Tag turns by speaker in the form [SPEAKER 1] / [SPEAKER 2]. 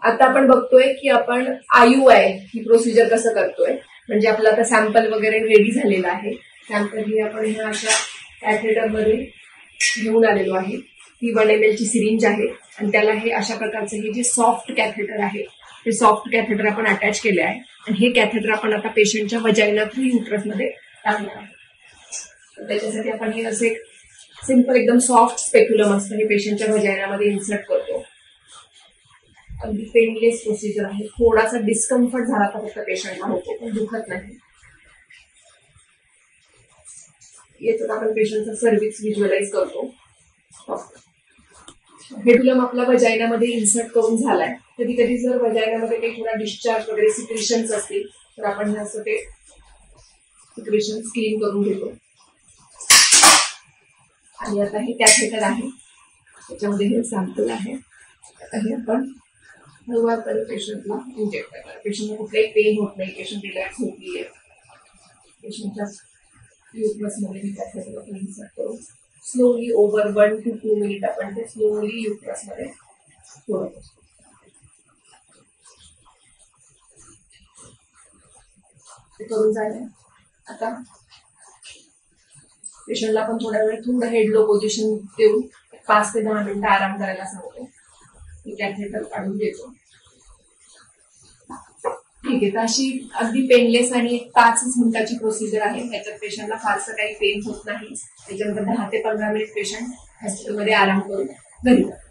[SPEAKER 1] आता आपण बघतोय की आपण IUI ही प्रोसिजर कसं करतोय. म्हणजे आपलं आता सॅम्पल वगैरे रेडी झालेलं आहे. सॅम्पल ही आपण ह्या अशा कॅथेटरमध्ये घेऊन आलेलो आहे. ही 1 ml ची सिरिंज आहे आणि त्याला हे अशा प्रकारचं हे जे सॉफ्ट कॅथेटर आहे ते सॉफ्ट कॅथेटर आपण अटॅच केले आहे आणि हे कॅथेटर आपण आता पेशंटच्या वजायना थ्रू युट्रसमध्ये टाकणार आहे. त्याच्यासाठी आपण हे असे सिंपल एकदम सॉफ्ट स्पेक्युलम असतं हे पेशंटच्या वजायनामध्ये इन्सर्ट करतो. अगदी पेनलेस प्रोसिजर आहे. थोडासा डिस्कम्फर्ट झाला तर फक्त पेशंटला होतो, पण दुखत नाही. याच्यात आपण पेशंटचा सर्व्हिक्स व्हिज्युअलाइज करतो. हेडुलम आपला वजायनामध्ये इन्सर्ट करून झालाय. कधी कधी जर वजायनामध्ये काही थोडा डिस्चार्ज वगैरे सिक्रेशन्स असतील तर आपण हे असं ते सिक्रेशन्स क्लीन करून घेतो. आणि आता हे कॅथेटर आहे, त्याच्यामध्ये हे सॅम्पल आहे. आता हे आपण हळूवारपणे पेशंटला इंजेक्ट करणार. पेशंटला कुठलाही पेन होत नाही, पेशंट रिलॅक्स होतीये. पेशंटच्या युट्रसमध्ये हे कॅथेटर आपण इन्सर्ट करू. स्लोली ओव्हर 1 to 2 मिनिट आपण ते स्लोली युट्रसमध्ये सोडतो. ते करून झालंय. आता पेशंटला आपण थोड्या वेळ थोडं हेड लो पोझिशन देऊन 5 ते 10 मिनिटं आराम करायला सांगतो. कॅथेटर काढून देतो. ठीक आहे. तर अशी अगदी पेनलेस आणि 5 मिनिटाची प्रोसिजर आहे. याच्यात पेशंटला फारसं काही पेन होत नाही. त्याच्यानंतर 10 ते 15 मिनिट पेशंट हॉस्पिटलमध्ये आराम करून घरी जातो.